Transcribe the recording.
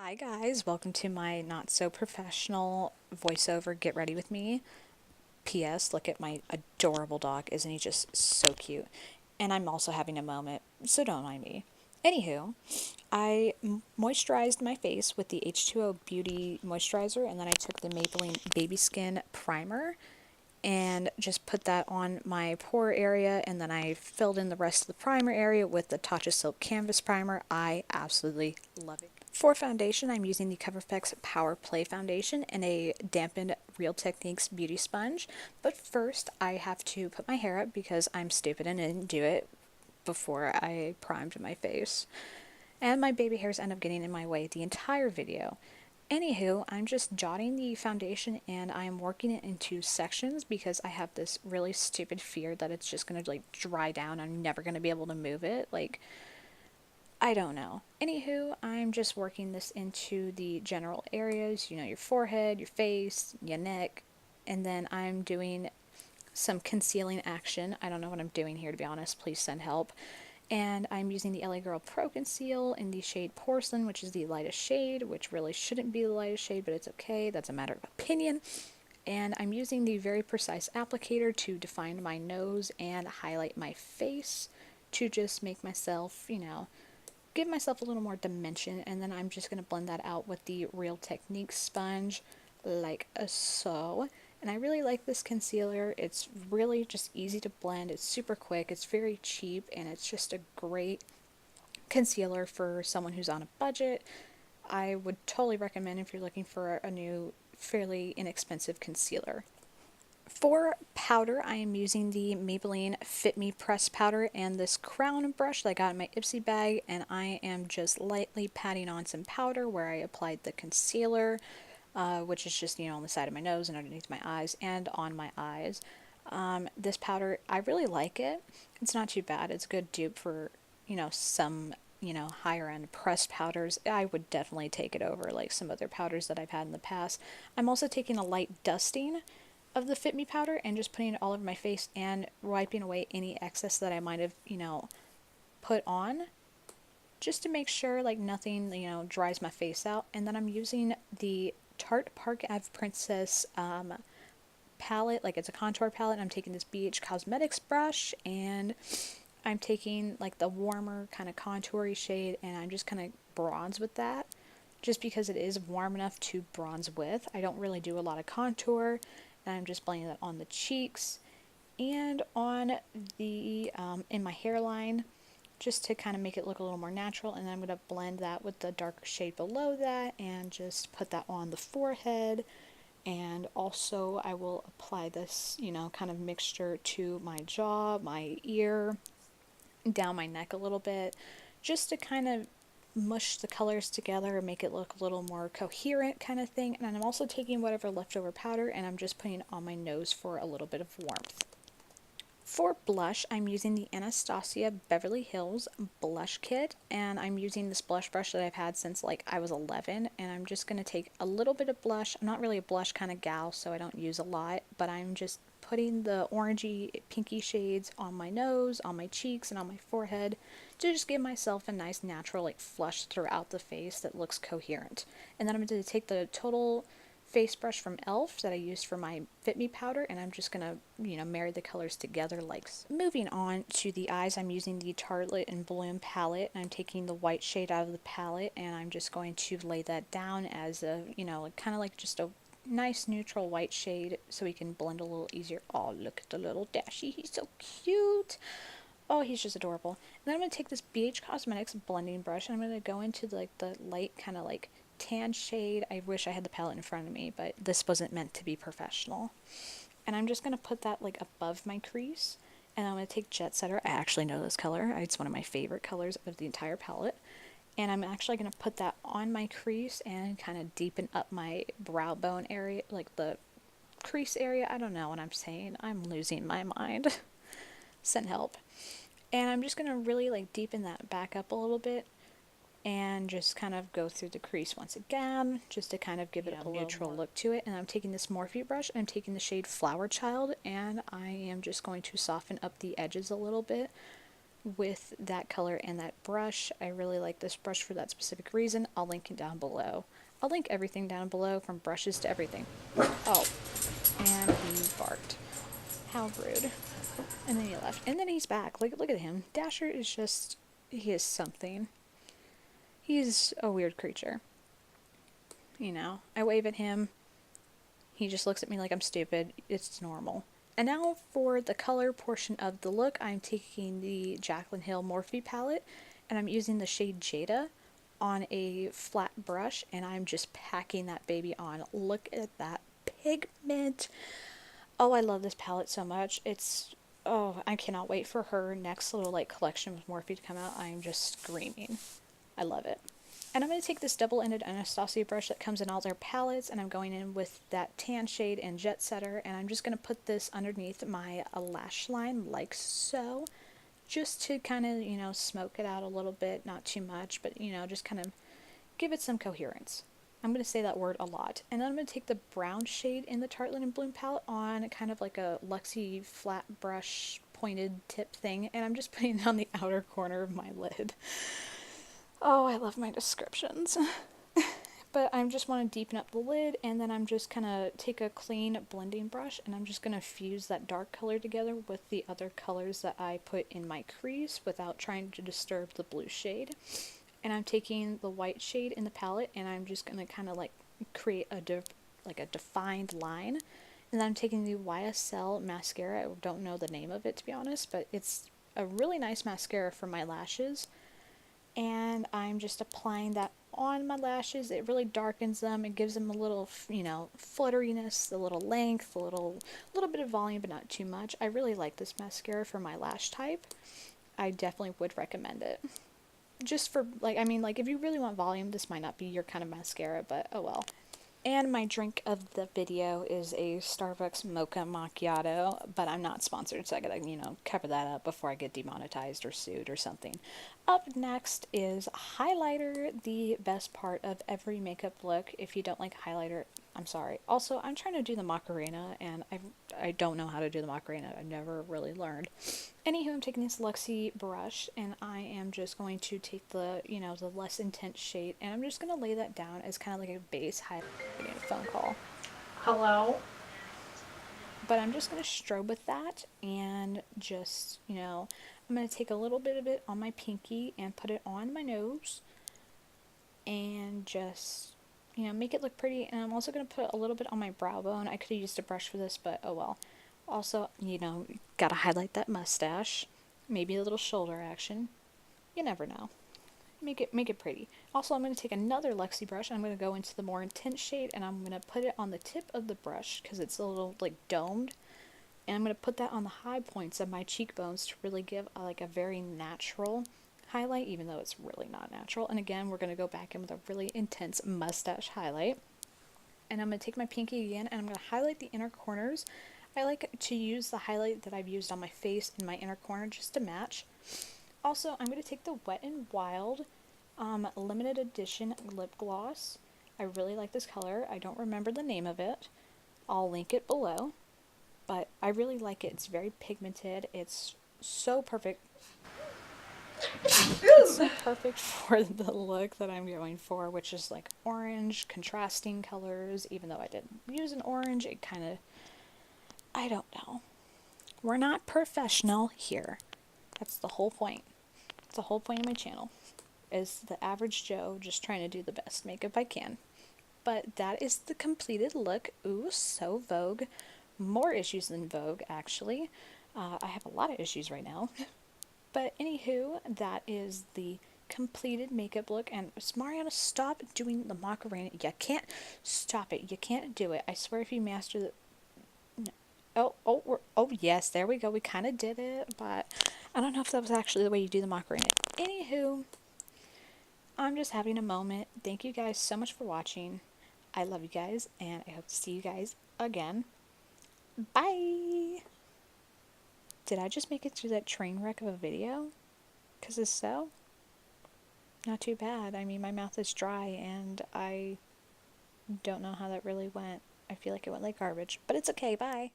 Hi guys, welcome to my not so professional voiceover get ready with me. P.S. Look at my adorable dog, isn't he just so cute? And I'm also having a moment, so don't mind me. Anywho, I moisturized my face with the H2O Beauty Moisturizer, and then I took the Maybelline Baby Skin Primer and just put that on my pore area, and then I filled in the rest of the primer area with the Tatcha Silk Canvas Primer. I absolutely love it. For foundation, I'm using the CoverFX Power Play Foundation in a dampened Real Techniques Beauty Sponge. But first, I have to put my hair up because I'm stupid and didn't do it before I primed my face. And my baby hairs end up getting in my way the entire video. Anywho, I'm just jotting the foundation and I'm working it into sections because I have this really stupid fear that it's just gonna like dry down. I'm never gonna be able to move it. Like, I don't know. Anywho, I'm just working this into the general areas, your forehead, your face, your neck, and then I'm doing some concealing action. I don't know what I'm doing here, to be honest. Please send help. And I'm using the LA Girl Pro Conceal in the shade Porcelain, which is the lightest shade, which really shouldn't be the lightest shade, but it's okay. That's a matter of opinion. And I'm using the Very Precise applicator to define my nose and highlight my face to just make myself, give myself a little more dimension. And then I'm just going to blend that out with the Real Techniques sponge like so. And I really like this concealer. It's really just easy to blend. It's super quick. It's very cheap, and it's just a great concealer for someone who's on a budget. I would totally recommend if you're looking for a new, fairly inexpensive concealer. For powder, I am using the Maybelline Fit Me Press Powder and this crown brush that I got in my Ipsy bag, and I am just lightly patting on some powder where I applied the concealer, which is just, on the side of my nose and underneath my eyes and on my eyes. This powder, I really like it. It's not too bad. It's a good dupe for, some, higher end pressed powders. I would definitely take it over like some other powders that I've had in the past. I'm also taking a light dusting of the Fit Me powder and just putting it all over my face and wiping away any excess that I might have, put on, just to make sure like nothing, dries my face out. And then I'm using the Tarte Park Ave Princess palette, like it's a contour palette. I'm taking this BH Cosmetics brush and I'm taking like the warmer kind of contoury shade and I'm just kind of bronze with that, just because it is warm enough to bronze with. I don't really do a lot of contour, and I'm just blending that on the cheeks and on the in my hairline, just to kind of make it look a little more natural. And then I'm going to blend that with the darker shade below that and just put that on the forehead. And also I will apply this, kind of mixture to my jaw, my ear, down my neck a little bit, just to kind of mush the colors together and make it look a little more coherent kind of thing. And I'm also taking whatever leftover powder and I'm just putting it on my nose for a little bit of warmth. For blush, I'm using the Anastasia Beverly Hills Blush Kit, and I'm using this blush brush that I've had since like I was 11, and I'm just going to take a little bit of blush. I'm not really a blush kind of gal, so I don't use a lot, but I'm just putting the orangey pinky shades on my nose, on my cheeks, and on my forehead to just give myself a nice natural like flush throughout the face that looks coherent. And then I'm going to take the Total face brush from e.l.f. that I used for my Fit Me powder, and I'm just gonna, marry the colors together like so. Moving on to the eyes, I'm using the Tartelette and Bloom palette, and I'm taking the white shade out of the palette, and I'm just going to lay that down as a, kind of like just a nice neutral white shade so we can blend a little easier. Oh, look at the little Dashie, he's so cute. Oh, he's just adorable. And then I'm going to take this BH Cosmetics blending brush and I'm going to go into like the light kind of like tan shade. I wish I had the palette in front of me, but this wasn't meant to be professional. And I'm just going to put that like above my crease. And I'm going to take Jet Setter. I actually know this color. It's one of my favorite colors of the entire palette. And I'm actually going to put that on my crease and kind of deepen up my brow bone area, like the crease area. I don't know what I'm saying. I'm losing my mind. Send help. And I'm just going to really like deepen that back up a little bit and just kind of go through the crease once again, just to kind of give it a neutral look to it. And I'm taking this Morphe brush, I'm taking the shade Flower Child, and I am just going to soften up the edges a little bit with that color and that brush. I really like this brush for that specific reason. I'll link it down below. I'll link everything down below, from brushes to everything. Oh, and he barked. How rude. And then he left. And then he's back. Look at him. Dasher is just, he is something. He's a weird creature. You know, I wave at him. He just looks at me like I'm stupid. It's normal. And now for the color portion of the look, I'm taking the Jaclyn Hill Morphe palette, and I'm using the shade Jada on a flat brush, and I'm just packing that baby on. Look at that pigment. Oh, I love this palette so much. Oh, I cannot wait for her next little like collection with Morphe to come out. I'm just screaming. I love it. And I'm going to take this double-ended Anastasia brush that comes in all their palettes, and I'm going in with that tan shade and Jet Setter, and I'm just going to put this underneath my lash line like so, just to kind of, you know, smoke it out a little bit, not too much, but, you know, just kind of give it some coherence. I'm going to say that word a lot. And then I'm going to take the brown shade in the Tarte Linen Bloom palette on kind of like a Luxie flat brush pointed tip thing, and I'm just putting it on the outer corner of my lid. Oh, I love my descriptions. But I just want to deepen up the lid, and then I'm just going to take a clean blending brush, and I'm just going to fuse that dark color together with the other colors that I put in my crease without trying to disturb the blue shade. And I'm taking the white shade in the palette, and I'm just going to kind of like create a defined line. And then I'm taking the YSL mascara. I don't know the name of it, to be honest, but it's a really nice mascara for my lashes. And I'm just applying that on my lashes. It really darkens them. It gives them a little, you know, flutteriness, a little length, a little bit of volume, but not too much. I really like this mascara for my lash type. I definitely would recommend it. Just for, like, I mean, like, if you really want volume, this might not be your kind of mascara, but oh well. And my drink of the video is a Starbucks mocha macchiato, but I'm not sponsored, so I gotta, you know, cover that up before I get demonetized or sued or something. Up next is highlighter, the best part of every makeup look. If you don't like highlighter, I'm sorry. Also, I'm trying to do the Macarena, and I don't know how to do the Macarena. I've never really learned. Anywho, I'm taking this Luxie brush, and I am just going to take the, you know, the less intense shade, and I'm just going to lay that down as kind of like a base highlight. Getting a phone call. Hello? But I'm just going to strobe with that, and just, you know, I'm going to take a little bit of it on my pinky and put it on my nose, and just, you know, make it look pretty. And I'm also going to put a little bit on my brow bone. I could have used a brush for this, but oh well. Also, you know, gotta highlight that mustache. Maybe a little shoulder action. You never know. Make it pretty. Also, I'm going to take another Luxie brush, and I'm going to go into the more intense shade, and I'm going to put it on the tip of the brush because it's a little like domed, and I'm going to put that on the high points of my cheekbones to really give like a very natural highlight, even though it's really not natural. And again, we're going to go back in with a really intense mustache highlight, and I'm going to take my pinky again, and I'm going to highlight the inner corners. I like to use the highlight that I've used on my face in my inner corner just to match. Also, I'm going to take the Wet n Wild limited edition lip gloss. I really like this color. I don't remember the name of it. I'll link it below. But I really like it. It's very pigmented. It's so perfect. It's so perfect for the look that I'm going for, which is like orange, contrasting colors. Even though I didn't use an orange, it kind of, I don't know. We're not professional here. That's the whole point. It's the whole point of my channel. Is the average Joe just trying to do the best makeup I can. But that is the completed look. Ooh, so Vogue. More issues than Vogue, actually. I have a lot of issues right now. But anywho, that is the completed makeup look. And Marianna, stop doing the Macarena. You can't stop it. You can't do it. I swear if you master the... No. Oh, yes, there we go. We kind of did it, but I don't know if that was actually the way you do the Macarena. Anywho, I'm just having a moment. Thank you guys so much for watching. I love you guys, and I hope to see you guys again. Bye! Did I just make it through that train wreck of a video? Because if so, not too bad. I mean, my mouth is dry, and I don't know how that really went. I feel like it went like garbage, but it's okay. Bye!